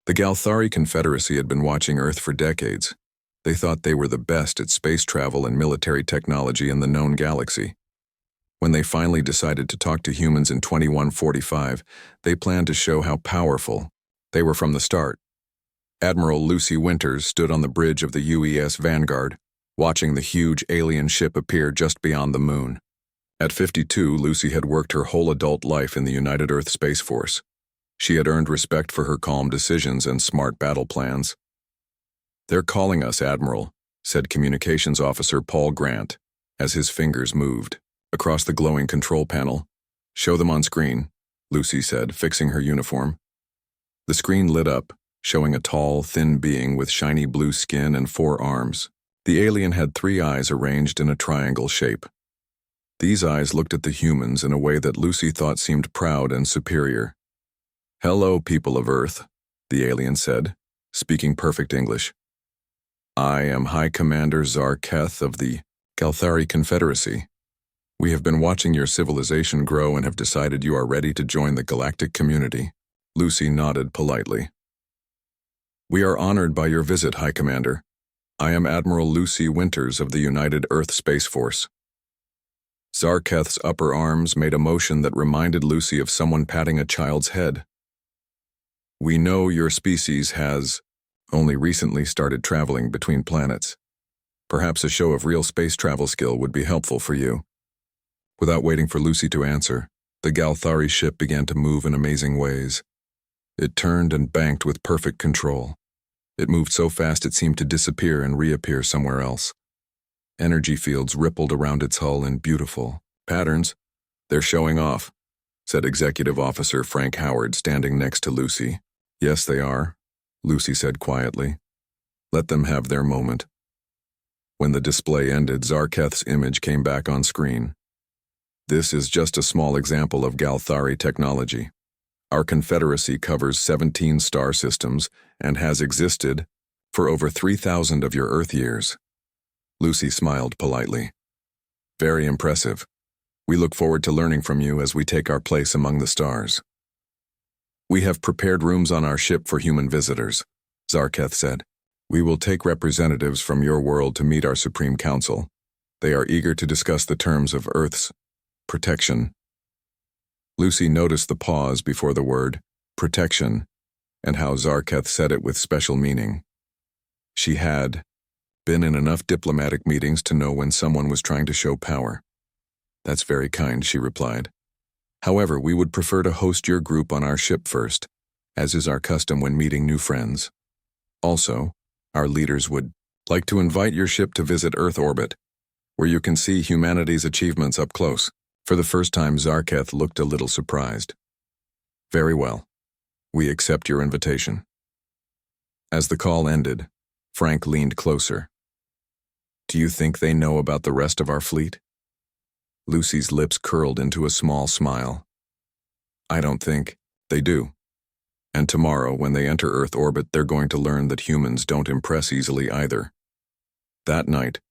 The Galthari Confederacy had been watching Earth for decades. They thought they were the best at space travel and military technology in the known galaxy. When they finally decided to talk to humans in 2145, they planned to show how powerful they were from the start. Admiral Lucy Winters stood on the bridge of the UES Vanguard, watching the huge alien ship appear just beyond the moon. At 52, Lucy had worked her whole adult life in the United Earth Space Force. She had earned respect for her calm decisions and smart battle plans. "They're calling us, Admiral," said Communications Officer Paul Grant, as his fingers moved across the glowing control panel. "Show them on screen," Lucy said, fixing her uniform. The screen lit up, showing a tall, thin being with shiny blue skin and 4 arms. The alien had 3 eyes arranged in a triangle shape. These eyes looked at the humans in a way that Lucy thought seemed proud and superior. "Hello, people of Earth," the alien said, speaking perfect English. "I am High Commander Zarketh of the Galthari Confederacy. We have been watching your civilization grow and have decided you are ready to join the galactic community." Lucy nodded politely. "We are honored by your visit, High Commander. I am Admiral Lucy Winters of the United Earth Space Force." Zarketh's upper arms made a motion that reminded Lucy of someone patting a child's head. "We know your species has only recently started traveling between planets. Perhaps a show of real space travel skill would be helpful for you." Without waiting for Lucy to answer, the Galthari ship began to move in amazing ways. It turned and banked with perfect control. It moved so fast it seemed to disappear and reappear somewhere else. Energy fields rippled around its hull in beautiful patterns. "They're showing off," said Executive Officer Frank Howard, standing next to Lucy. "Yes, they are," Lucy said quietly. "Let them have their moment." When the display ended, Zarketh's image came back on screen. "This is just a small example of Galthari technology. Our Confederacy covers 17 star systems and has existed for over 3,000 of your Earth years." Lucy smiled politely. "Very impressive. We look forward to learning from you as we take our place among the stars." "We have prepared rooms on our ship for human visitors," Zarketh said. "We will take representatives from your world to meet our Supreme Council. They are eager to discuss the terms of Earth's protection." Lucy noticed the pause before the word protection and how Zarketh said it with special meaning. She had been in enough diplomatic meetings to know when someone was trying to show power. "That's very kind," she replied. "However, we would prefer to host your group on our ship first, as is our custom when meeting new friends. Also, our leaders would like to invite your ship to visit Earth orbit, where you can see humanity's achievements up close." For the first time, Zarketh looked a little surprised. "Very well. We accept your invitation." As the call ended, Frank leaned closer. "Do you think they know about the rest of our fleet?" Lucy's lips curled into a small smile. "I don't think they do. And tomorrow, when they enter Earth orbit, they're going to learn that humans don't impress easily either." That night,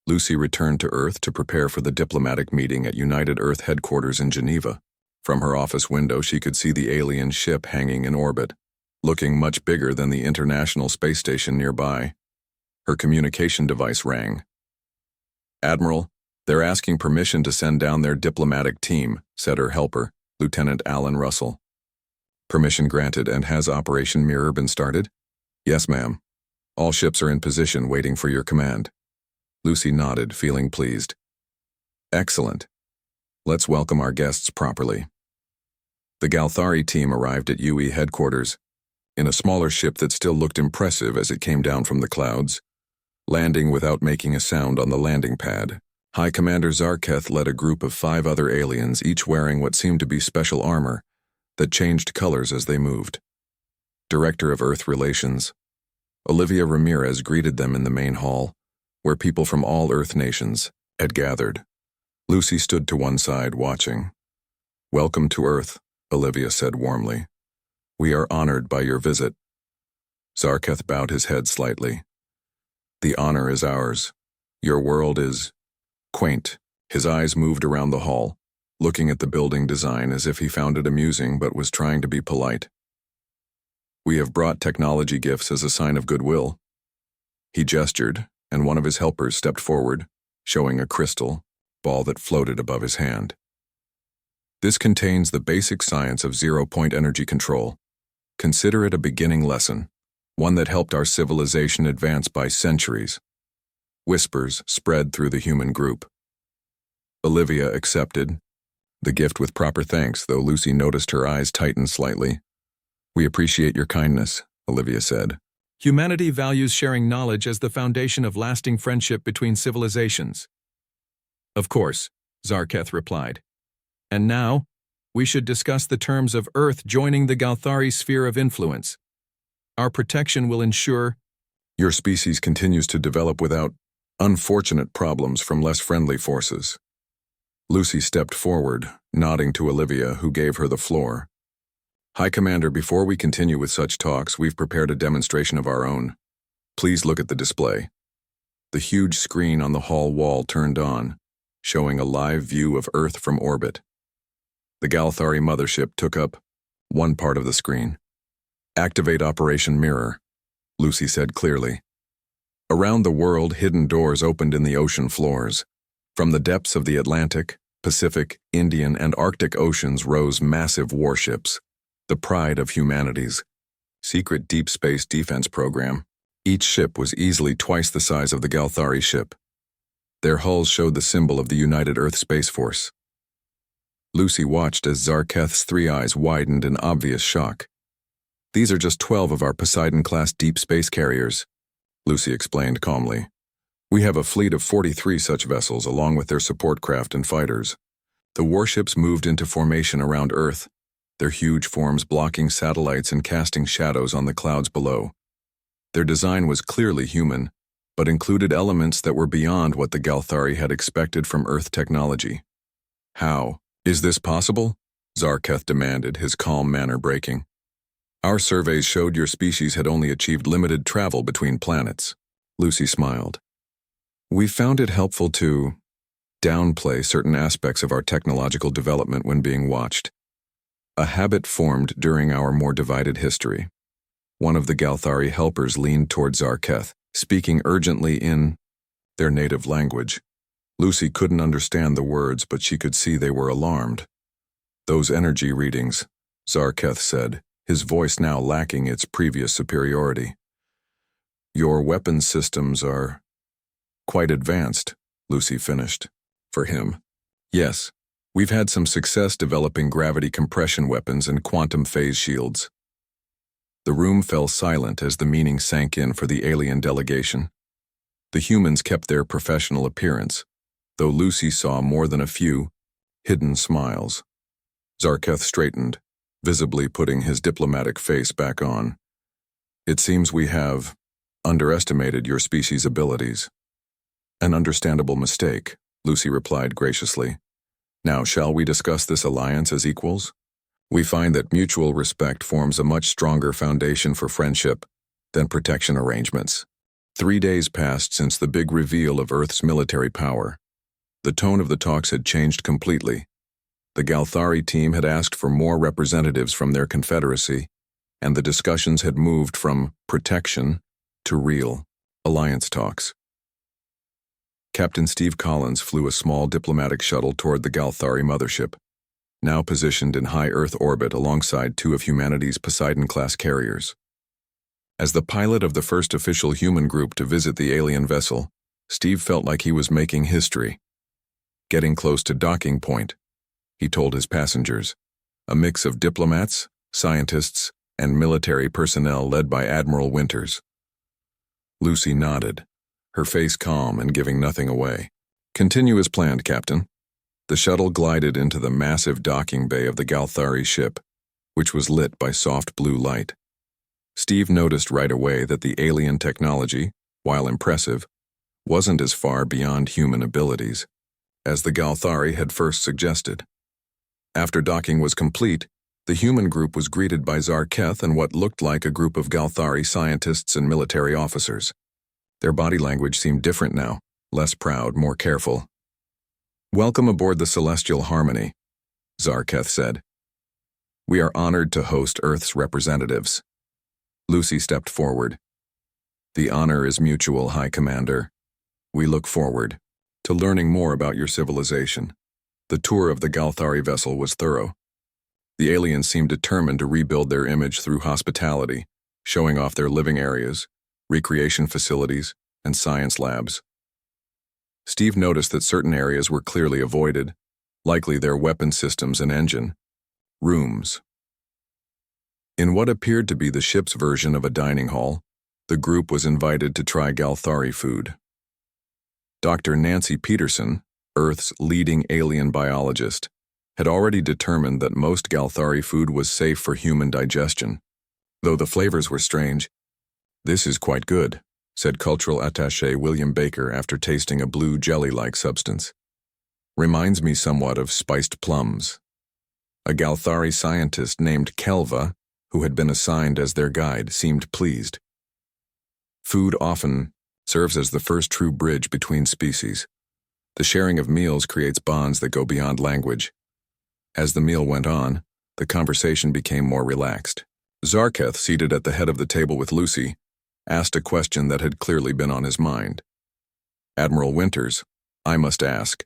Lucy returned to Earth to prepare for the diplomatic meeting at United Earth headquarters in Geneva. From her office window, she could see the alien ship hanging in orbit, looking much bigger than the International Space Station nearby. Her communication device rang. "Admiral, they're asking permission to send down their diplomatic team," said her helper, Lieutenant Alan Russell. "Permission granted, and has Operation Mirror been started?" "Yes, ma'am. All ships are in position waiting for your command." Lucy nodded, feeling pleased. "Excellent. Let's welcome our guests properly." The Galthari team arrived at UE headquarters, in a smaller ship that still looked impressive as it came down from the clouds, landing without making a sound on the landing pad. High Commander Zarketh led a group of 5 other aliens, each wearing what seemed to be special armor that changed colors as they moved. Director of Earth Relations Olivia Ramirez greeted them in the main hall, where people from all Earth nations had gathered. Lucy stood to one side, watching. "Welcome to Earth," Olivia said warmly. "We are honored by your visit." Zarketh bowed his head slightly. "The honor is ours. Your world is quaint." His eyes moved around the hall, looking at the building design as if he found it amusing but was trying to be polite. We have brought technology gifts as a sign of goodwill." He gestured, and one of his helpers stepped forward, showing a crystal ball that floated above his hand. "This contains the basic science of zero-point energy control. Consider it a beginning lesson, one that helped our civilization advance by centuries." Whispers spread through the human group. Olivia accepted the gift with proper thanks, though Lucy noticed her eyes tighten slightly. "We appreciate your kindness," Olivia said. Humanity values sharing knowledge as the foundation of lasting friendship between civilizations. "Of course," Zarketh replied. "And now, we should discuss the terms of Earth joining the Galthari sphere of influence. Our protection will ensure—" "Your species continues to develop without unfortunate problems from less friendly forces." Lucy stepped forward, nodding to Olivia, who gave her the floor. "High Commander, before we continue with such talks, we've prepared a demonstration of our own. Please look at the display." The huge screen on the hall wall turned on, showing a live view of Earth from orbit. The Galthari mothership took up one part of the screen. "Activate Operation Mirror," Lucy said clearly. Around the world, hidden doors opened in the ocean floors. From the depths of the Atlantic, Pacific, Indian, and Arctic oceans rose massive warships, the pride of humanity's secret deep space defense program. Each ship was easily twice the size of the Galthari ship. Their hulls showed the symbol of the United Earth Space Force. Lucy watched as Zarketh's three eyes widened in obvious shock. "These are just 12 of our Poseidon-class deep space carriers," Lucy explained calmly. "We have a fleet of 43 such vessels along with their support craft and fighters." The warships moved into formation around Earth, their huge forms blocking satellites and casting shadows on the clouds below. Their design was clearly human, but included elements that were beyond what the Galthari had expected from Earth technology. "How is this possible?" Zarketh demanded, his calm manner breaking. "Our surveys showed your species had only achieved limited travel between planets." Lucy smiled. "We found it helpful to downplay certain aspects of our technological development when being watched. A habit formed during our more divided history." One of the Galthari helpers leaned toward Zarketh, speaking urgently in their native language. Lucy couldn't understand the words, but she could see they were alarmed. "Those energy readings," Zarketh said, his voice now lacking its previous superiority. "Your weapons systems are quite advanced," Lucy finished. For him. "Yes, we've had some success developing gravity compression weapons and quantum phase shields." The room fell silent as the meaning sank in for the alien delegation. The humans kept their professional appearance, though Lucy saw more than a few hidden smiles. Zarketh straightened, visibly putting his diplomatic face back on. "It seems we have underestimated your species' abilities." "An understandable mistake," Lucy replied graciously. "Now, shall we discuss this alliance as equals? We find that mutual respect forms a much stronger foundation for friendship than protection arrangements." 3 days passed since the big reveal of Earth's military power. The tone of the talks had changed completely. The Galthari team had asked for more representatives from their confederacy, and the discussions had moved from protection to real alliance talks. Captain Steve Collins flew a small diplomatic shuttle toward the Galthari mothership, now positioned in high Earth orbit alongside 2 of humanity's Poseidon-class carriers. As the pilot of the first official human group to visit the alien vessel, Steve felt like he was making history. Getting close to docking point, he told his passengers, a mix of diplomats, scientists, and military personnel led by Admiral Winters. Lucy nodded, her face calm and giving nothing away. "Continue as planned, Captain." The shuttle glided into the massive docking bay of the Galthari ship, which was lit by soft blue light. Steve noticed right away that the alien technology, while impressive, wasn't as far beyond human abilities as the Galthari had first suggested. After docking was complete, the human group was greeted by Zarketh and what looked like a group of Galthari scientists and military officers. Their body language seemed different now, less proud, more careful. "Welcome aboard the Celestial Harmony," Zarketh said. "We are honored to host Earth's representatives." Lucy stepped forward. The honor is mutual, High Commander. We look forward to learning more about your civilization. The tour of the Galthari vessel was thorough. The aliens seemed determined to rebuild their image through hospitality, showing off their living areas, recreation facilities, and science labs. Steve noticed that certain areas were clearly avoided, likely their weapon systems and engine rooms. In what appeared to be the ship's version of a dining hall, the group was invited to try Galthari food. Dr. Nancy Peterson, Earth's leading alien biologist, had already determined that most Galthari food was safe for human digestion. Though the flavors were strange, "This is quite good," said cultural attaché William Baker after tasting a blue jelly-like substance. "Reminds me somewhat of spiced plums." A Galthari scientist named Kelva, who had been assigned as their guide, seemed pleased. Food often serves as the first true bridge between species. The sharing of meals creates bonds that go beyond language. As the meal went on, the conversation became more relaxed. Zarketh, seated at the head of the table with Lucy, asked a question that had clearly been on his mind. "Admiral Winters, I must ask,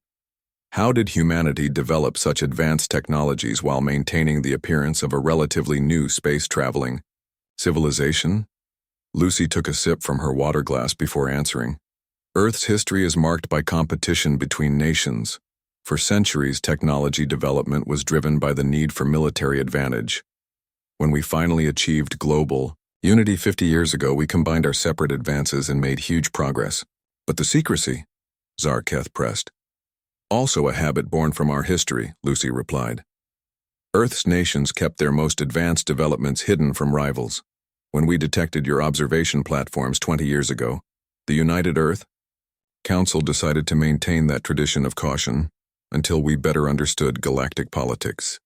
how did humanity develop such advanced technologies while maintaining the appearance of a relatively new space-traveling civilization?" Lucy took a sip from her water glass before answering. "Earth's history is marked by competition between nations. For centuries, technology development was driven by the need for military advantage. When we finally achieved global unity 50 years ago, we combined our separate advances and made huge progress. But the secrecy," Zarketh pressed. "Also a habit born from our history," Lucy replied. "Earth's nations kept their most advanced developments hidden from rivals. When we detected your observation platforms 20 years ago, the United Earth Council decided to maintain that tradition of caution until we better understood galactic politics."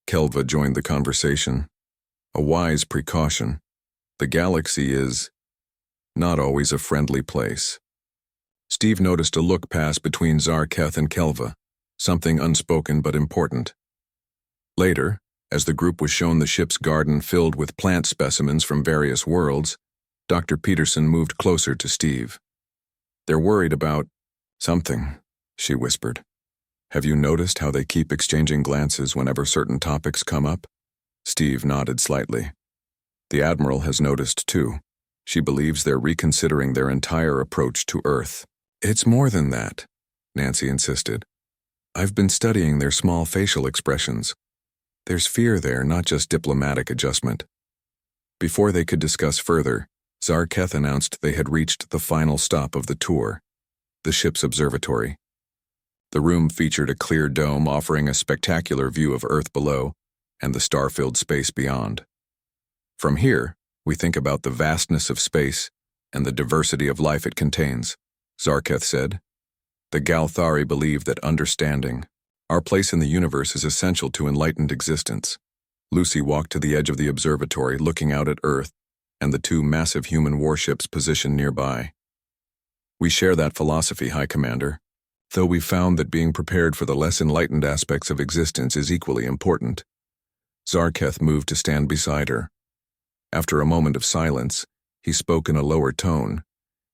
Kelva joined the conversation. "A wise precaution. The galaxy is not always a friendly place." Steve noticed a look pass between Zarketh and Kelva, something unspoken but important. Later, as the group was shown the ship's garden filled with plant specimens from various worlds, Dr. Peterson moved closer to Steve. "They're worried about something," she whispered. "Have you noticed how they keep exchanging glances whenever certain topics come up?" Steve nodded slightly. "The Admiral has noticed too. She believes they're reconsidering their entire approach to Earth." "It's more than that," Nancy insisted. "I've been studying their small facial expressions. There's fear there, not just diplomatic adjustment." Before they could discuss further, Zarketh announced they had reached the final stop of the tour, the ship's observatory. The room featured a clear dome offering a spectacular view of Earth below and the star-filled space beyond. "From here, we think about the vastness of space and the diversity of life it contains," Zarketh said. "The Galthari believe that understanding our place in the universe is essential to enlightened existence." Lucy walked to the edge of the observatory, looking out at Earth and the two massive human warships positioned nearby. "We share that philosophy, High Commander, though we found that being prepared for the less enlightened aspects of existence is equally important." Zarketh moved to stand beside her. After a moment of silence, he spoke in a lower tone,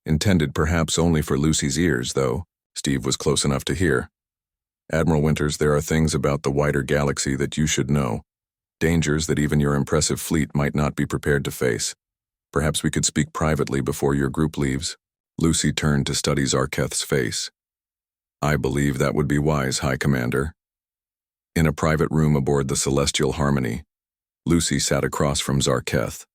intended perhaps only for Lucy's ears, though Steve was close enough to hear. "Admiral Winters, there are things about the wider galaxy that you should know, dangers that even your impressive fleet might not be prepared to face. Perhaps we could speak privately before your group leaves." Lucy turned to study Zarketh's face. "I believe that would be wise, High Commander." In a private room aboard the Celestial Harmony, Lucy sat across from Zarketh.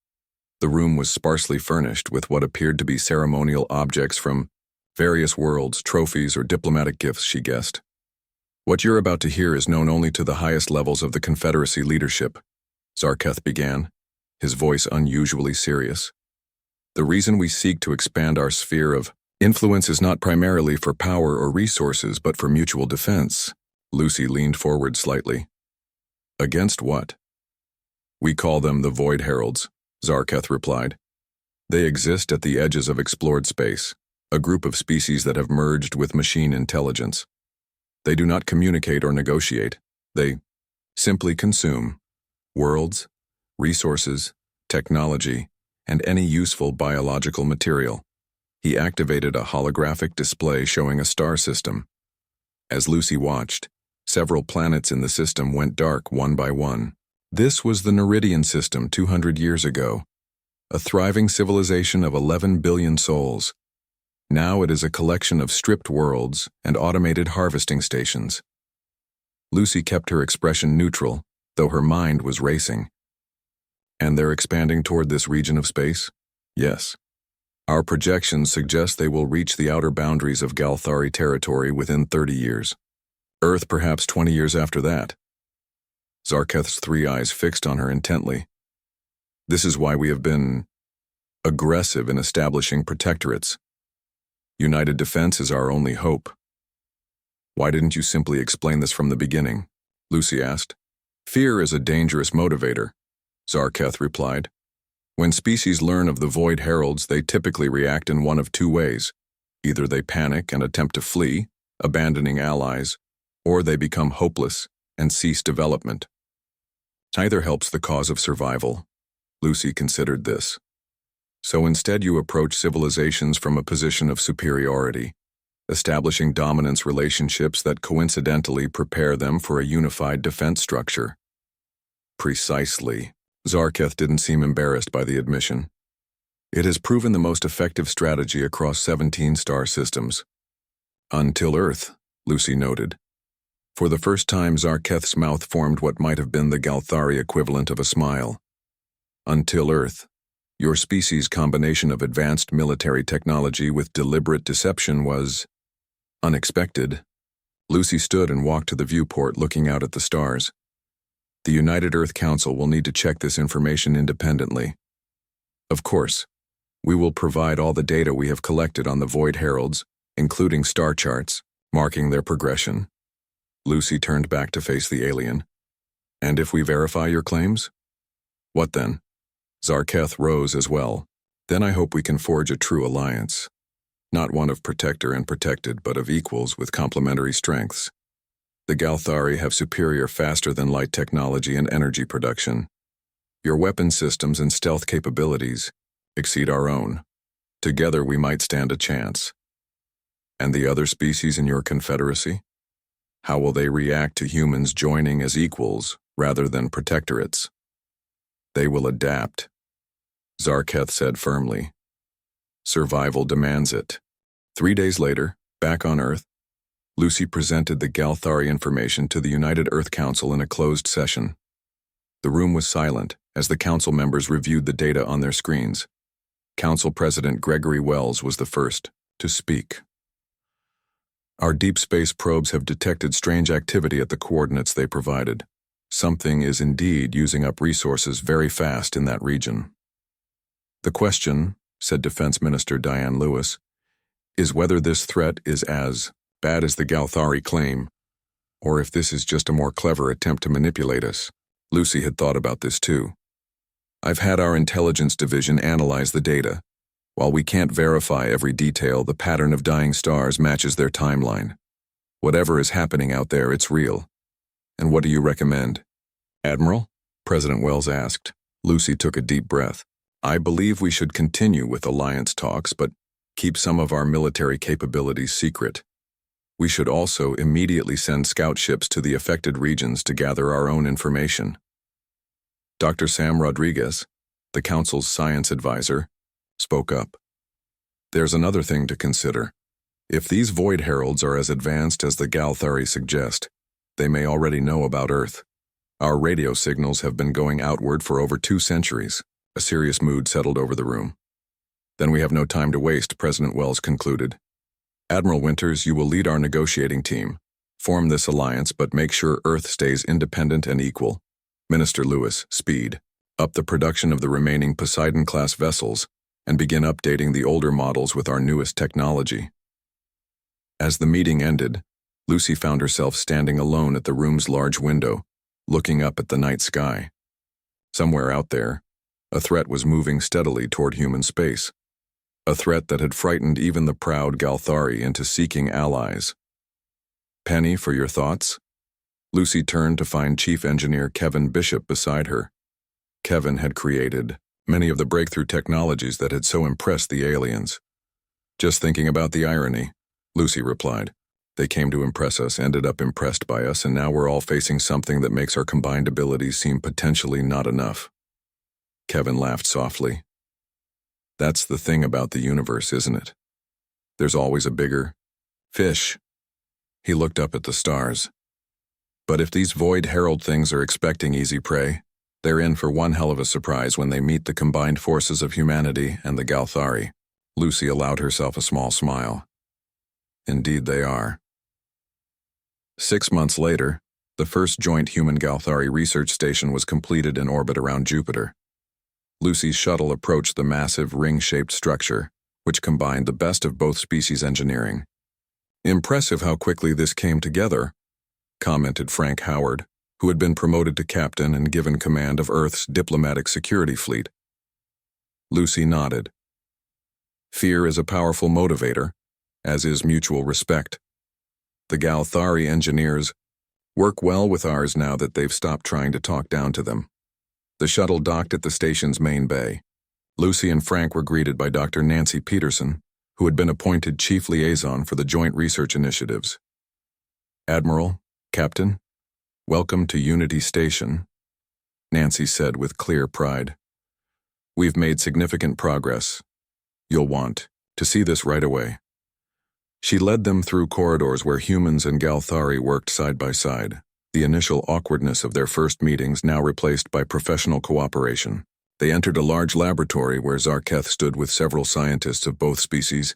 The room was sparsely furnished with what appeared to be ceremonial objects from various worlds, trophies, or diplomatic gifts, she guessed. "What you're about to hear is known only to the highest levels of the Confederacy leadership," Zarketh began, his voice unusually serious. "The reason we seek to expand our sphere of influence is not primarily for power or resources, but for mutual defense." Lucy leaned forward slightly. "Against what?" "We call them the Void Heralds," Zarketh replied. "They exist at the edges of explored space, a group of species that have merged with machine intelligence. They do not communicate or negotiate. They simply consume worlds, resources, technology, and any useful biological material. He activated a holographic display showing a star system. As Lucy watched, several planets in the system went dark one by one. This was the Neridian system 200 years ago, a thriving civilization of 11 billion souls. Now it is a collection of stripped worlds and automated harvesting stations. Lucy kept her expression neutral, though her mind was racing. And they're expanding toward this region of space? Yes. Our projections suggest they will reach the outer boundaries of Galthari territory within 30 years. Earth perhaps 20 years after that. Zarketh's three eyes fixed on her intently. This is why we have been aggressive in establishing protectorates. United defense is our only hope. Why didn't you simply explain this from the beginning? Lucy asked. Fear is a dangerous motivator, Zarketh replied. When species learn of the Void Heralds, they typically react in one of two ways. Either they panic and attempt to flee, abandoning allies, or they become hopeless and cease development. Neither helps the cause of survival. Lucy considered this. So instead you approach civilizations from a position of superiority, establishing dominance relationships that coincidentally prepare them for a unified defense structure. Precisely. Zarketh didn't seem embarrassed by the admission. It has proven the most effective strategy across 17 star systems. Until Earth, Lucy noted. For the first time, Zarketh's mouth formed what might have been the Galthari equivalent of a smile. Until Earth, your species' combination of advanced military technology with deliberate deception was unexpected. Lucy stood and walked to the viewport, looking out at the stars. The United Earth Council will need to check this information independently. Of course, we will provide all the data we have collected on the Void Heralds, including star charts, marking their progression. Lucy turned back to face the alien. And if we verify your claims? What then? Zarketh rose as well. Then I hope we can forge a true alliance. Not one of protector and protected, but of equals with complementary strengths. The Galthari have superior faster-than-light technology and energy production. Your weapon systems and stealth capabilities exceed our own. Together we might stand a chance. And the other species in your confederacy? How will they react to humans joining as equals rather than protectorates? They will adapt, Zarketh said firmly. Survival demands it. 3 days later, back on Earth, Lucy presented the Galthari information to the United Earth Council in a closed session. The room was silent as the council members reviewed the data on their screens. Council President Gregory Wells was the first to speak. Our deep space probes have detected strange activity at the coordinates they provided. Something is indeed using up resources very fast in that region. The question, said Defense Minister Diane Lewis, is whether this threat is as bad as the Galthari claim, or if this is just a more clever attempt to manipulate us. Lucy had thought about this too. I've had our intelligence division analyze the data. While we can't verify every detail, the pattern of dying stars matches their timeline. Whatever is happening out there, it's real. And what do you recommend? Admiral? President Wells asked. Lucy took a deep breath. I believe we should continue with alliance talks, but keep some of our military capabilities secret. We should also immediately send scout ships to the affected regions to gather our own information. Dr. Sam Rodriguez, the Council's science advisor, spoke up. There's another thing to consider. If these Void Heralds are as advanced as the Galthari suggest, they may already know about Earth. Our radio signals have been going outward for over 2 centuries. A serious mood settled over the room. Then we have no time to waste, President Wells concluded. Admiral Winters, you will lead our negotiating team. Form this alliance, but make sure Earth stays independent and equal. Minister Lewis, speed. Up the production of the remaining Poseidon-class vessels and begin updating the older models with our newest technology. As the meeting ended, Lucy found herself standing alone at the room's large window, looking up at the night sky. Somewhere out there, a threat was moving steadily toward human space. A threat that had frightened even the proud Galthari into seeking allies. Penny, for your thoughts? Lucy turned to find Chief Engineer Kevin Bishop beside her. Kevin had created many of the breakthrough technologies that had so impressed the aliens. Just thinking about the irony, Lucy replied. They came to impress us, ended up impressed by us, and now we're all facing something that makes our combined abilities seem potentially not enough. Kevin laughed softly. That's the thing about the universe, isn't it? There's always a bigger fish. He looked up at the stars. But if these Void Herald things are expecting easy prey, they're in for one hell of a surprise when they meet the combined forces of humanity and the Galthari. Lucy allowed herself a small smile. Indeed they are. 6 months later, the first joint human-Galthari research station was completed in orbit around Jupiter. Lucy's shuttle approached the massive ring-shaped structure, which combined the best of both species engineering. Impressive how quickly this came together, commented Frank Howard, who had been promoted to captain and given command of Earth's diplomatic security fleet. Lucy nodded. Fear is a powerful motivator, as is mutual respect. The Galthari engineers work well with ours now that they've stopped trying to talk down to them. The shuttle docked at the station's main bay. Lucy and Frank were greeted by Dr. Nancy Peterson, who had been appointed chief liaison for the joint research initiatives. Admiral, Captain, welcome to Unity Station, Nancy said with clear pride. We've made significant progress. You'll want to see this right away. She led them through corridors where humans and Galthari worked side by side, the initial awkwardness of their first meetings now replaced by professional cooperation. They entered a large laboratory where Zarketh stood with several scientists of both species,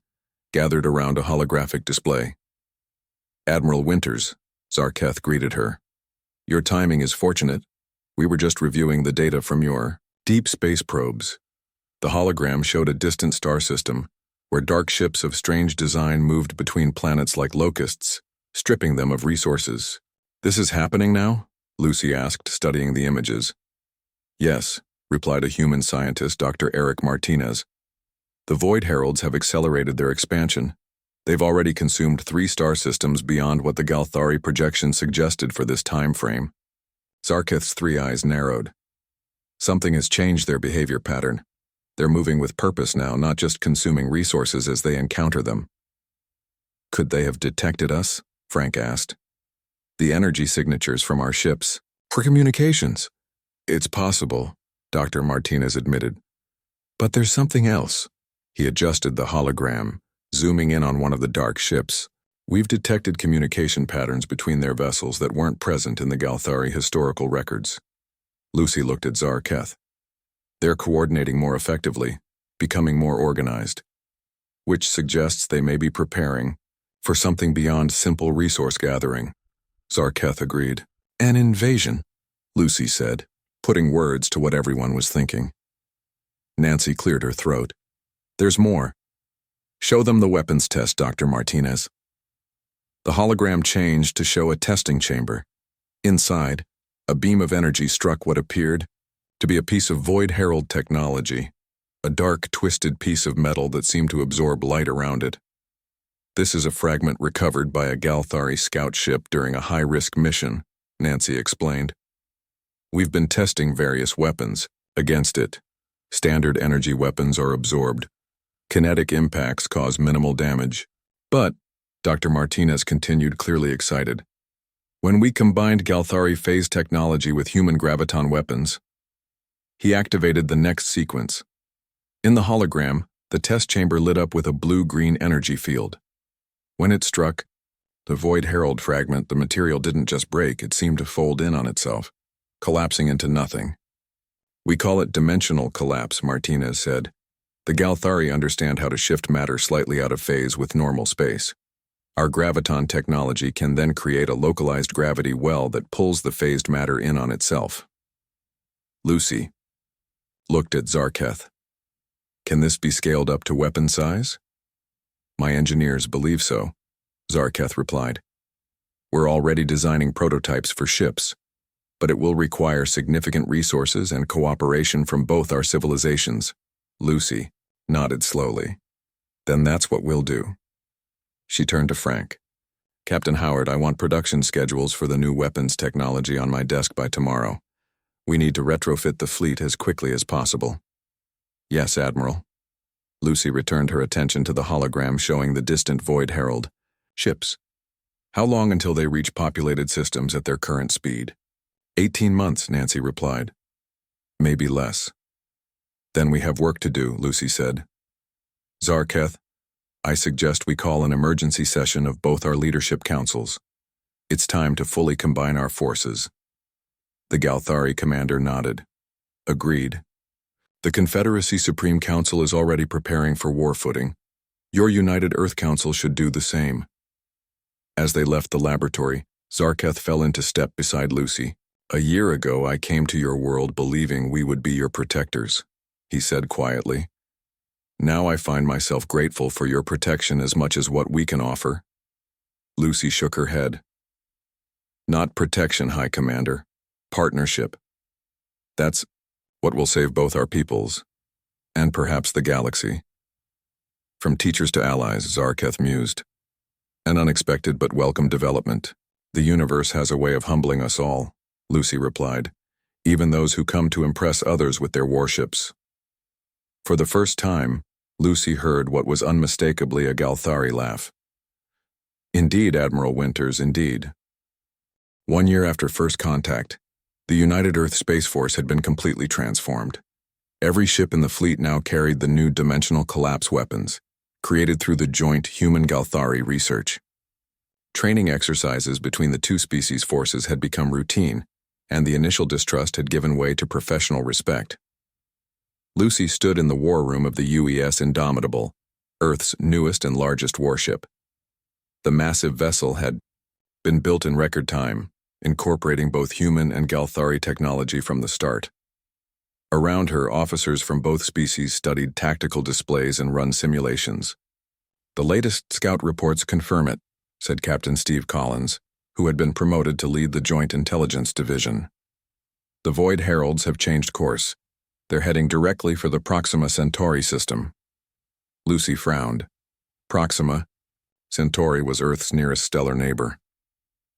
gathered around a holographic display. Admiral Winters, Zarketh greeted her. Your timing is fortunate. We were just reviewing the data from your deep space probes. The hologram showed a distant star system, where dark ships of strange design moved between planets like locusts, stripping them of resources. This is happening now? Lucy asked, studying the images. Yes, replied a human scientist, Dr. Eric Martinez. The Void Heralds have accelerated their expansion. They've already consumed 3 star systems beyond what the Galthari projection suggested for this time frame. Zarketh's 3 eyes narrowed. Something has changed their behavior pattern. They're moving with purpose now, not just consuming resources as they encounter them. Could they have detected us? Frank asked. The energy signatures from our ships. For communications. It's possible, Dr. Martinez admitted. But there's something else. He adjusted the hologram, zooming in on one of the dark ships. We've detected communication patterns between their vessels that weren't present in the Galthari historical records. Lucy looked at Zarketh. They're coordinating more effectively, becoming more organized, which suggests they may be preparing for something beyond simple resource gathering. Zarketh agreed. An invasion, Lucy said, putting words to what everyone was thinking. Nancy cleared her throat. There's more. Show them the weapons test, Dr. Martinez. The hologram changed to show a testing chamber. Inside, a beam of energy struck what appeared to be a piece of Void Herald technology, a dark, twisted piece of metal that seemed to absorb light around it. This is a fragment recovered by a Galthari scout ship during a high-risk mission, Nancy explained. We've been testing various weapons against it. Standard energy weapons are absorbed. Kinetic impacts cause minimal damage. But, Dr. Martinez continued, clearly excited, when we combined Galthari phase technology with human graviton weapons, he activated the next sequence. In the hologram, the test chamber lit up with a blue-green energy field. When it struck the Void Herald fragment, the material didn't just break, it seemed to fold in on itself, collapsing into nothing. We call it dimensional collapse, Martinez said. The Galthari understand how to shift matter slightly out of phase with normal space. Our graviton technology can then create a localized gravity well that pulls the phased matter in on itself. Lucy looked at Zarketh. Can this be scaled up to weapon size? My engineers believe so, Zarketh replied. We're already designing prototypes for ships, but it will require significant resources and cooperation from both our civilizations. Lucy nodded slowly. Then that's what we'll do. She turned to Frank. Captain Howard, I want production schedules for the new weapons technology on my desk by tomorrow. We need to retrofit the fleet as quickly as possible. Yes, Admiral. Lucy returned her attention to the hologram showing the distant Void Herald. Ships. How long until they reach populated systems at their current speed? 18 months, Nancy replied. Maybe less. Then we have work to do, Lucy said. Zarketh, I suggest we call an emergency session of both our leadership councils. It's time to fully combine our forces. The Galthari commander nodded. Agreed. The Confederacy Supreme Council is already preparing for war footing. Your United Earth Council should do the same. As they left the laboratory, Zarketh fell into step beside Lucy. A year ago, I came to your world believing we would be your protectors, he said quietly. Now I find myself grateful for your protection as much as what we can offer. Lucy shook her head. Not protection, High Commander. Partnership. That's what will save both our peoples, and perhaps the galaxy. From teachers to allies, Zarketh mused. An unexpected but welcome development. The universe has a way of humbling us all, Lucy replied, even those who come to impress others with their warships. For the first time, Lucy heard what was unmistakably a Galthari laugh. Indeed, Admiral Winters, indeed. 1 year after first contact, the United Earth Space Force had been completely transformed. Every ship in the fleet now carried the new dimensional collapse weapons, created through the joint human-Galthari research. Training exercises between the two species forces had become routine, and the initial distrust had given way to professional respect. Lucy stood in the war room of the UES Indomitable, Earth's newest and largest warship. The massive vessel had been built in record time, incorporating both human and Galthari technology from the start. Around her, officers from both species studied tactical displays and run simulations. The latest scout reports confirm it, said Captain Steve Collins, who had been promoted to lead the Joint Intelligence Division. The Void Heralds have changed course. They're heading directly for the Proxima Centauri system. Lucy frowned. Proxima, Centauri was Earth's nearest stellar neighbor.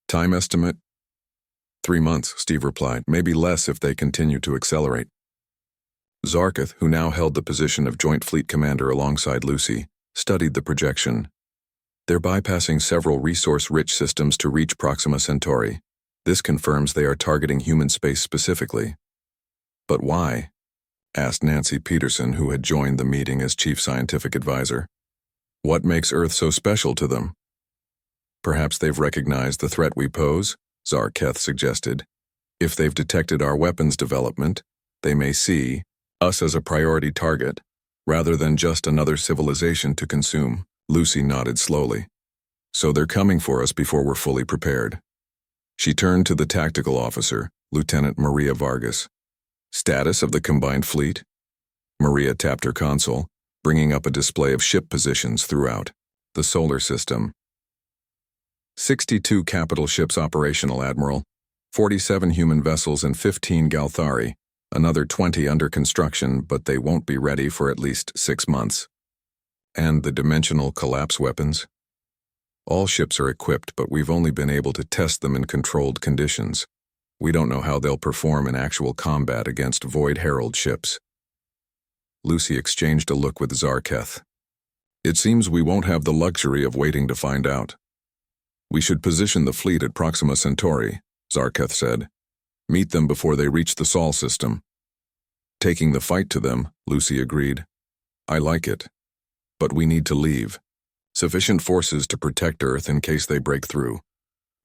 Time estimate? 3 months, Steve replied, maybe less if they continue to accelerate. Zarketh, who now held the position of Joint Fleet Commander alongside Lucy, studied the projection. They're bypassing several resource-rich systems to reach Proxima Centauri. This confirms they are targeting human space specifically. But why? Asked Nancy Peterson, who had joined the meeting as Chief Scientific Advisor. What makes Earth so special to them? Perhaps they've recognized the threat we pose, Zarketh suggested. If they've detected our weapons development, they may see us as a priority target, rather than just another civilization to consume. Lucy nodded slowly. So they're coming for us before we're fully prepared. She turned to the tactical officer, Lieutenant Maria Vargas. Status of the combined fleet? Maria tapped her console, bringing up a display of ship positions throughout the solar system. 62 capital ships operational, Admiral. 47 human vessels and 15 Galthari. Another 20 under construction, but they won't be ready for at least 6 months. And the dimensional collapse weapons? All ships are equipped, but we've only been able to test them in controlled conditions. We don't know how they'll perform in actual combat against Void Herald ships. Lucy exchanged a look with Zarketh. It seems we won't have the luxury of waiting to find out. We should position the fleet at Proxima Centauri, Zarketh said. Meet them before they reach the Sol system. Taking the fight to them, Lucy agreed. I like it. But we need to leave. Sufficient forces to protect Earth in case they break through.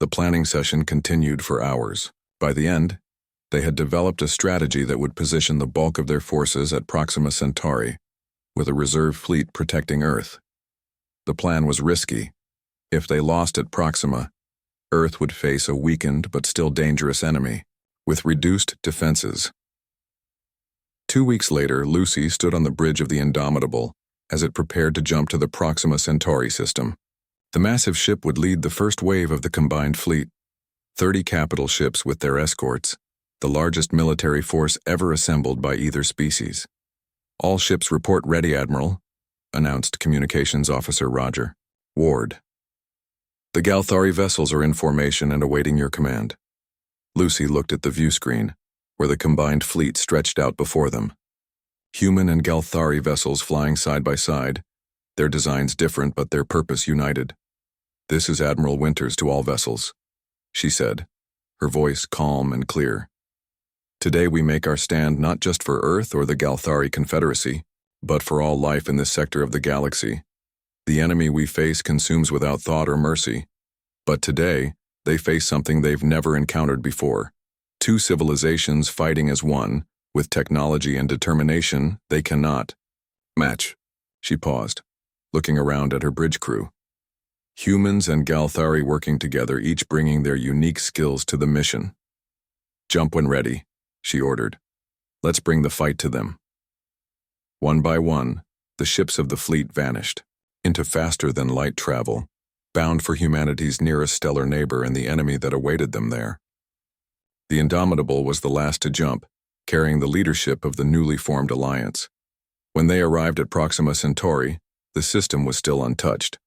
The planning session continued for hours. By the end, they had developed a strategy that would position the bulk of their forces at Proxima Centauri, with a reserve fleet protecting Earth. The plan was risky. If they lost at Proxima, Earth would face a weakened but still dangerous enemy, with reduced defenses. 2 weeks later, Lucy stood on the bridge of the Indomitable as it prepared to jump to the Proxima Centauri system. The massive ship would lead the first wave of the combined fleet. 30 capital ships with their escorts, the largest military force ever assembled by either species. All ships report ready, Admiral, announced Communications Officer Roger Ward. The Galthari vessels are in formation and awaiting your command. Lucy looked at the view screen, where the combined fleet stretched out before them. Human and Galthari vessels flying side by side, their designs different but their purpose united. "This is Admiral Winters to all vessels," she said, her voice calm and clear. "Today we make our stand not just for Earth or the Galthari Confederacy, but for all life in this sector of the galaxy. The enemy we face consumes without thought or mercy, but today they face something they've never encountered before. Two civilizations fighting as one, with technology and determination they cannot match." She paused, looking around at her bridge crew. Humans and Galthari working together, each bringing their unique skills to the mission. "Jump when ready," she ordered. "Let's bring the fight to them." One by one, the ships of the fleet vanished into faster-than-light travel, bound for humanity's nearest stellar neighbor and the enemy that awaited them there. The Indomitable was the last to jump, carrying the leadership of the newly formed alliance. When they arrived at Proxima Centauri, the system was still untouched.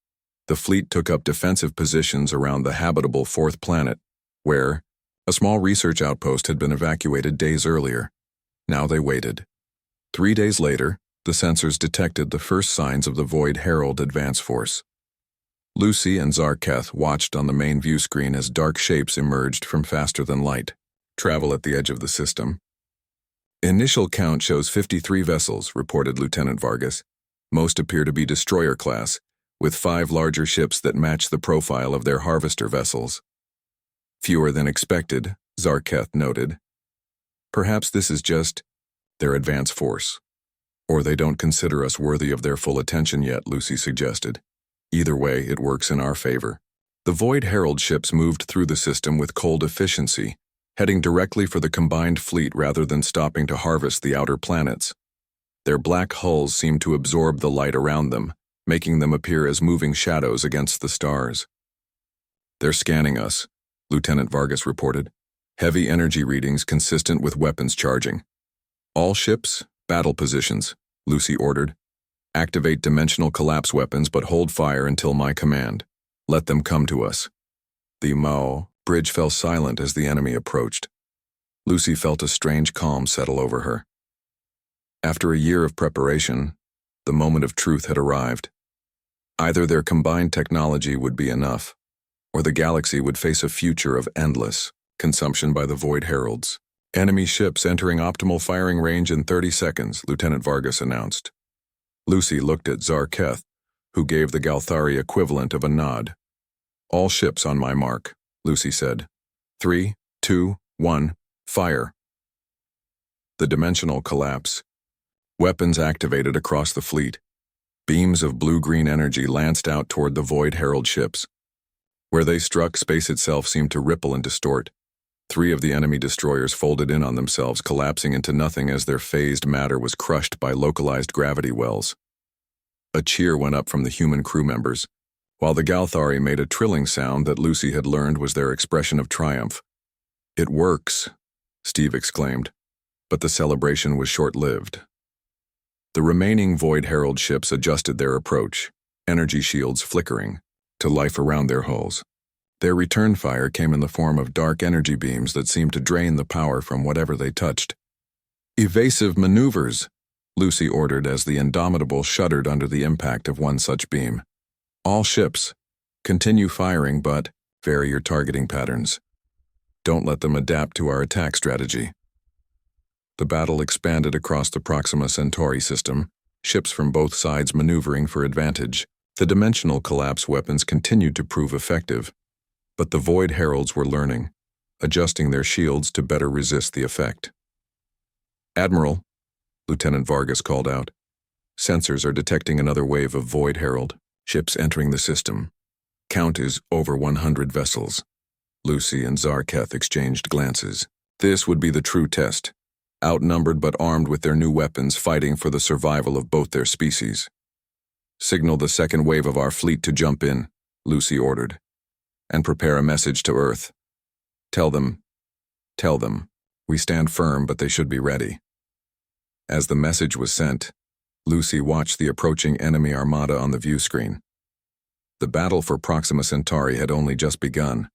The fleet took up defensive positions around the habitable fourth planet, where a small research outpost had been evacuated days earlier. Now they waited. 3 days later, the sensors detected the first signs of the Void Herald advance force. Lucy and Zarketh watched on the main view screen as dark shapes emerged from faster-than-light travel at the edge of the system. "Initial count shows 53 vessels," reported Lieutenant Vargas. "Most appear to be destroyer class, with 5 larger ships that match the profile of their harvester vessels." "Fewer than expected," Zarketh noted. "Perhaps this is just their advance force. Or they don't consider us worthy of their full attention yet," Lucy suggested. "Either way, it works in our favor." The Void Herald ships moved through the system with cold efficiency, heading directly for the combined fleet rather than stopping to harvest the outer planets. Their black hulls seemed to absorb the light around them, making them appear as moving shadows against the stars. "They're scanning us," Lieutenant Vargas reported. "Heavy energy readings consistent with weapons charging." "All ships, battle positions," Lucy ordered. "Activate dimensional collapse weapons but hold fire until my command. Let them come to us." The bridge fell silent as the enemy approached. Lucy felt a strange calm settle over her. After a year of preparation, the moment of truth had arrived. Either their combined technology would be enough, or the galaxy would face a future of endless consumption by the Void Heralds. "Enemy ships entering optimal firing range in 30 seconds, Lieutenant Vargas announced. Lucy looked at Zarketh, who gave the Galthari equivalent of a nod. "All ships on my mark," Lucy said. 3, 2, 1, fire." The dimensional collapse. Weapons activated across the fleet. Beams of blue-green energy lanced out toward the Void Herald ships. Where they struck, space itself seemed to ripple and distort. 3 of the enemy destroyers folded in on themselves, collapsing into nothing as their phased matter was crushed by localized gravity wells. A cheer went up from the human crew members, while the Galthari made a trilling sound that Lucy had learned was their expression of triumph. "It works," Steve exclaimed, but the celebration was short-lived. The remaining Void Herald ships adjusted their approach, energy shields flickering, to life around their hulls. Their return fire came in the form of dark energy beams that seemed to drain the power from whatever they touched. "Evasive maneuvers," Lucy ordered as the Indomitable shuddered under the impact of one such beam. "All ships, continue firing but vary your targeting patterns. Don't let them adapt to our attack strategy." The battle expanded across the Proxima Centauri system, ships from both sides maneuvering for advantage. The dimensional collapse weapons continued to prove effective, but the Void Heralds were learning, adjusting their shields to better resist the effect. "Admiral," Lieutenant Vargas called out, "sensors are detecting another wave of Void Herald ships entering the system. Count is over 100 vessels." Lucy and Zarketh exchanged glances. This would be the true test, outnumbered but armed with their new weapons, fighting for the survival of both their species. "Signal the second wave of our fleet to jump in," Lucy ordered, "and prepare a message to Earth. Tell them, we stand firm but they should be ready." As the message was sent, Lucy watched the approaching enemy armada on the view screen. The battle for Proxima Centauri had only just begun.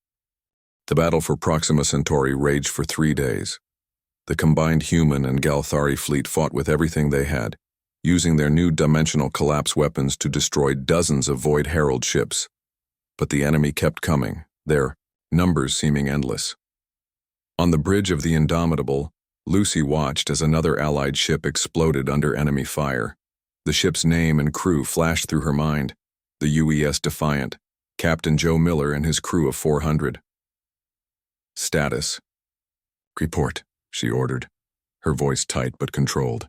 The battle for Proxima Centauri raged for 3 days. The combined human and Galthari fleet fought with everything they had, using their new dimensional collapse weapons to destroy dozens of Void Herald ships. But the enemy kept coming, their numbers seeming endless. On the bridge of the Indomitable, Lucy watched as another Allied ship exploded under enemy fire. The ship's name and crew flashed through her mind: the UES Defiant, Captain Joe Miller and his crew of 400. Status. "Report," she ordered, her voice tight but controlled.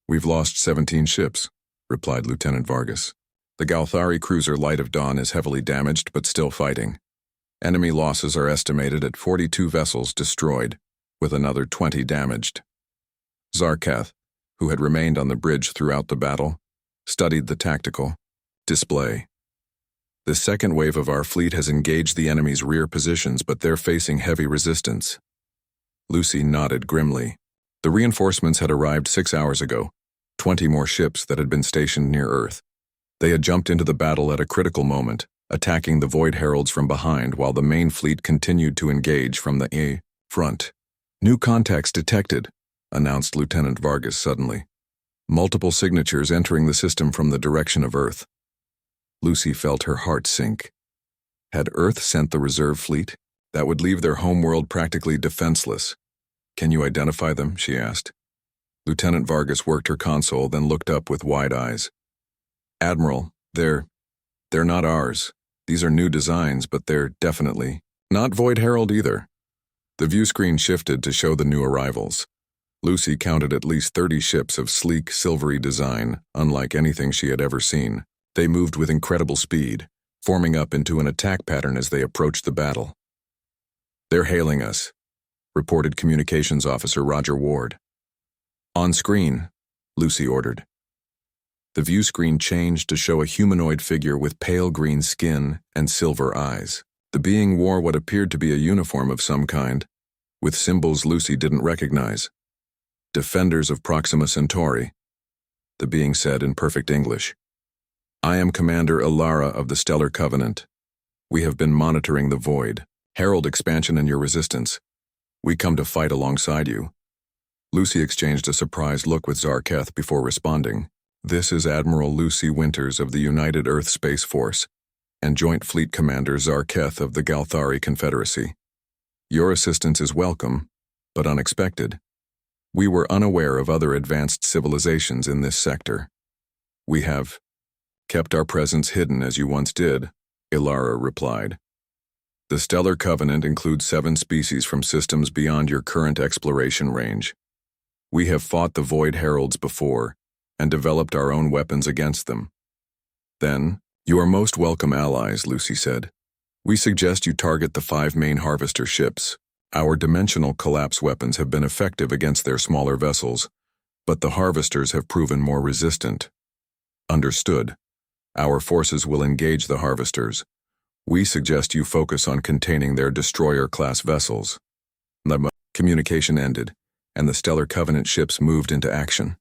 "We've lost 17 ships," replied Lieutenant Vargas. "The Galthari cruiser Light of Dawn is heavily damaged but still fighting. Enemy losses are estimated at 42 vessels destroyed, with another 20 damaged." Zarketh, who had remained on the bridge throughout the battle, studied the tactical display. "The second wave of our fleet has engaged the enemy's rear positions, but they're facing heavy resistance." Lucy nodded grimly. The reinforcements had arrived 6 hours ago, 20 more ships that had been stationed near Earth. They had jumped into the battle at a critical moment, attacking the Void Heralds from behind while the main fleet continued to engage from the front. "New contacts detected," announced Lieutenant Vargas suddenly. "Multiple signatures entering the system from the direction of Earth." Lucy felt her heart sink. Had Earth sent the reserve fleet? That would leave their homeworld practically defenseless. "Can you identify them?" she asked. Lieutenant Vargas worked her console, then looked up with wide eyes. "Admiral, they're not ours. These are new designs, but they're definitely not Void Herald either." The view screen shifted to show the new arrivals. Lucy counted at least 30 ships of sleek, silvery design, unlike anything she had ever seen. They moved with incredible speed, forming up into an attack pattern as they approached the battle. "They're hailing us," reported Communications Officer Roger Ward. "On screen," Lucy ordered. The view screen changed to show a humanoid figure with pale green skin and silver eyes. The being wore what appeared to be a uniform of some kind, with symbols Lucy didn't recognize. "Defenders of Proxima Centauri," the being said in perfect English. "I am Commander Ilara of the Stellar Covenant. We have been monitoring the Void Herald expansion and your resistance. We come to fight alongside you." Lucy exchanged a surprised look with Zarketh before responding. "This is Admiral Lucy Winters of the United Earth Space Force and Joint Fleet Commander Zarketh of the Galthari Confederacy. Your assistance is welcome, but unexpected. We were unaware of other advanced civilizations in this sector. We have kept our presence hidden as you once did," Ilara replied. "The Stellar Covenant includes 7 species from systems beyond your current exploration range. We have fought the Void Heralds before and developed our own weapons against them." "Then, you are most welcome allies," Lucy said. "We suggest you target the 5 main Harvester ships. Our dimensional collapse weapons have been effective against their smaller vessels, but the Harvesters have proven more resistant." "Understood. Our forces will engage the Harvesters. We suggest you focus on containing their destroyer-class vessels." The communication ended, and the Stellar Covenant ships moved into action.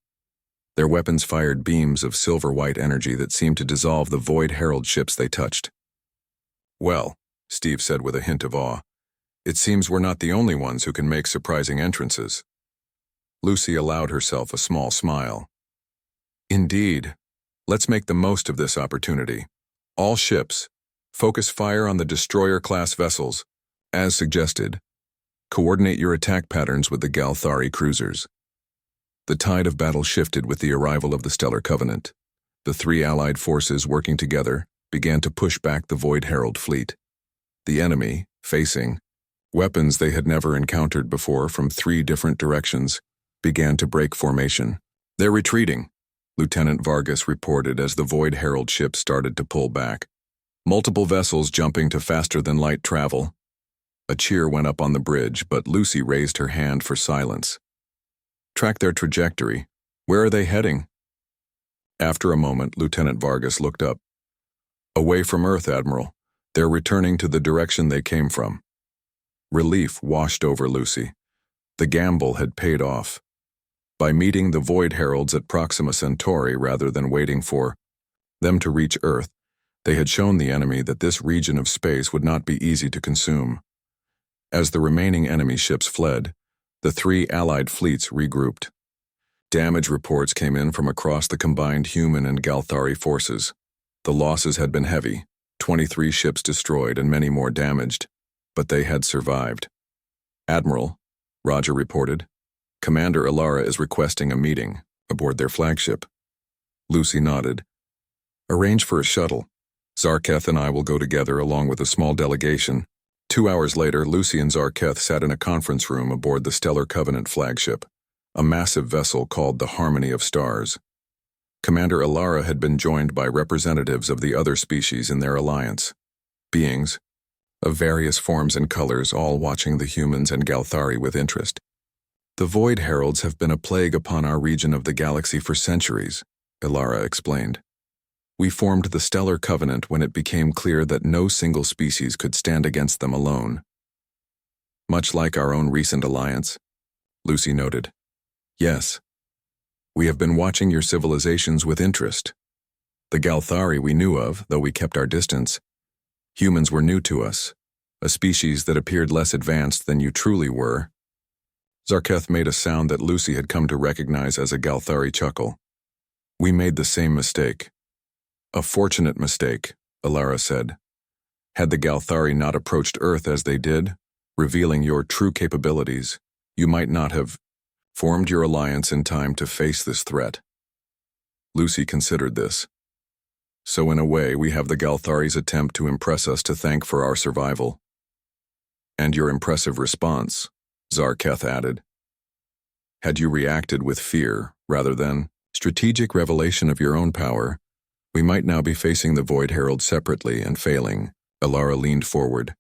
Their weapons fired beams of silver-white energy that seemed to dissolve the Void Herald ships they touched. "Well," Steve said with a hint of awe, "it seems we're not the only ones who can make surprising entrances." Lucy allowed herself a small smile. "Indeed. Let's make the most of this opportunity. All ships, focus fire on the destroyer-class vessels. As suggested, coordinate your attack patterns with the Galthari cruisers." The tide of battle shifted with the arrival of the Stellar Covenant. The 3 allied forces working together began to push back the Void Herald fleet. The enemy, facing weapons they had never encountered before from 3 different directions, began to break formation. "They're retreating," Lieutenant Vargas reported as the Void Herald ship started to pull back. Multiple vessels jumping to faster-than-light travel. A cheer went up on the bridge, but Lucy raised her hand for silence. "Track their trajectory. Where are they heading?" After a moment, Lieutenant Vargas looked up. "Away from Earth, Admiral. They're returning to the direction they came from." Relief washed over Lucy. The gamble had paid off. By meeting the Void Heralds at Proxima Centauri rather than waiting for them to reach Earth, they had shown the enemy that this region of space would not be easy to consume. As the remaining enemy ships fled, The three Allied fleets regrouped. Damage reports came in from across the combined human and Galthari forces. The losses had been heavy, 23 ships destroyed and many more damaged, but they had survived. Admiral, Roger reported, Commander Alara is requesting a meeting aboard their flagship. Lucy nodded. Arrange for a shuttle. Zarketh and I will go together along with a small delegation. 2 hours later, Lucy and Zarketh sat in a conference room aboard the Stellar Covenant flagship, a massive vessel called the Harmony of Stars. Commander Alara had been joined by representatives of the other species in their alliance, beings of various forms and colors, all watching the humans and Galthari with interest. The Void Heralds have been a plague upon our region of the galaxy for centuries, Alara explained. We formed the Stellar Covenant when it became clear that no single species could stand against them alone. Much like our own recent alliance, Lucy noted. Yes. We have been watching your civilizations with interest. The Galthari we knew of, though we kept our distance. Humans were new to us, a species that appeared less advanced than you truly were. Zarketh made a sound that Lucy had come to recognize as a Galthari chuckle. We made the same mistake. A fortunate mistake, Alara said. Had the Galthari not approached Earth as they did, revealing your true capabilities, you might not have formed your alliance in time to face this threat. Lucy considered this. So in a way, we have the Galthari's attempt to impress us to thank for our survival. And your impressive response, Zarketh added. Had you reacted with fear, rather than strategic revelation of your own power, we might now be facing the Void Herald separately and failing, Alara leaned forward.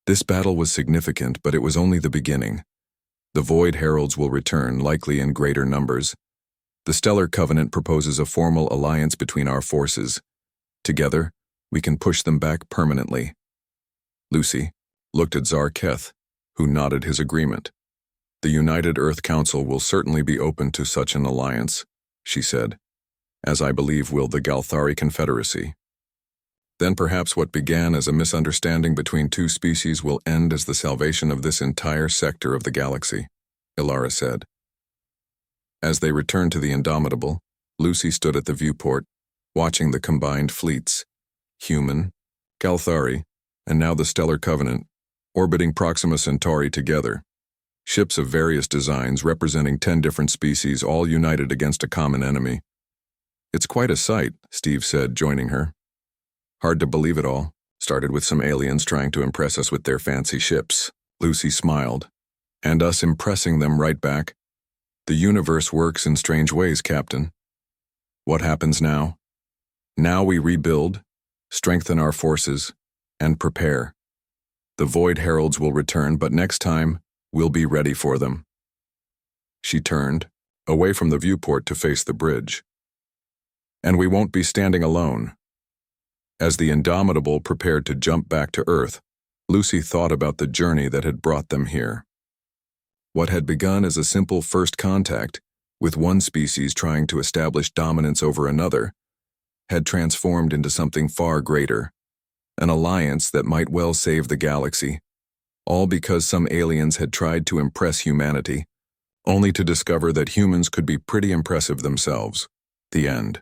This battle was significant, but it was only the beginning. The Void Heralds will return, likely in greater numbers. The Stellar Covenant proposes a formal alliance between our forces. Together, we can push them back permanently. Lucy looked at Zarketh, who nodded his agreement. The United Earth Council will certainly be open to such an alliance, she said, as I believe will the Galthari Confederacy. Then perhaps what began as a misunderstanding between two species will end as the salvation of this entire sector of the galaxy, Alara said. As they returned to the Indomitable, Lucy stood at the viewport, watching the combined fleets, human, Galthari, and now the Stellar Covenant, orbiting Proxima Centauri together. Ships of various designs representing 10 different species, all united against a common enemy. It's quite a sight, Steve said, joining her. Hard to believe it all. Started with some aliens trying to impress us with their fancy ships. Lucy smiled. And us impressing them right back. The universe works in strange ways, Captain. What happens now? Now we rebuild, strengthen our forces, and prepare. The Void Heralds will return, but next time, we'll be ready for them. She turned, away from the viewport to face the bridge. And we won't be standing alone. As the Indomitable prepared to jump back to Earth, Lucy thought about the journey that had brought them here. What had begun as a simple first contact, with one species trying to establish dominance over another, had transformed into something far greater, an alliance that might well save the galaxy, all because some aliens had tried to impress humanity, only to discover that humans could be pretty impressive themselves. The end.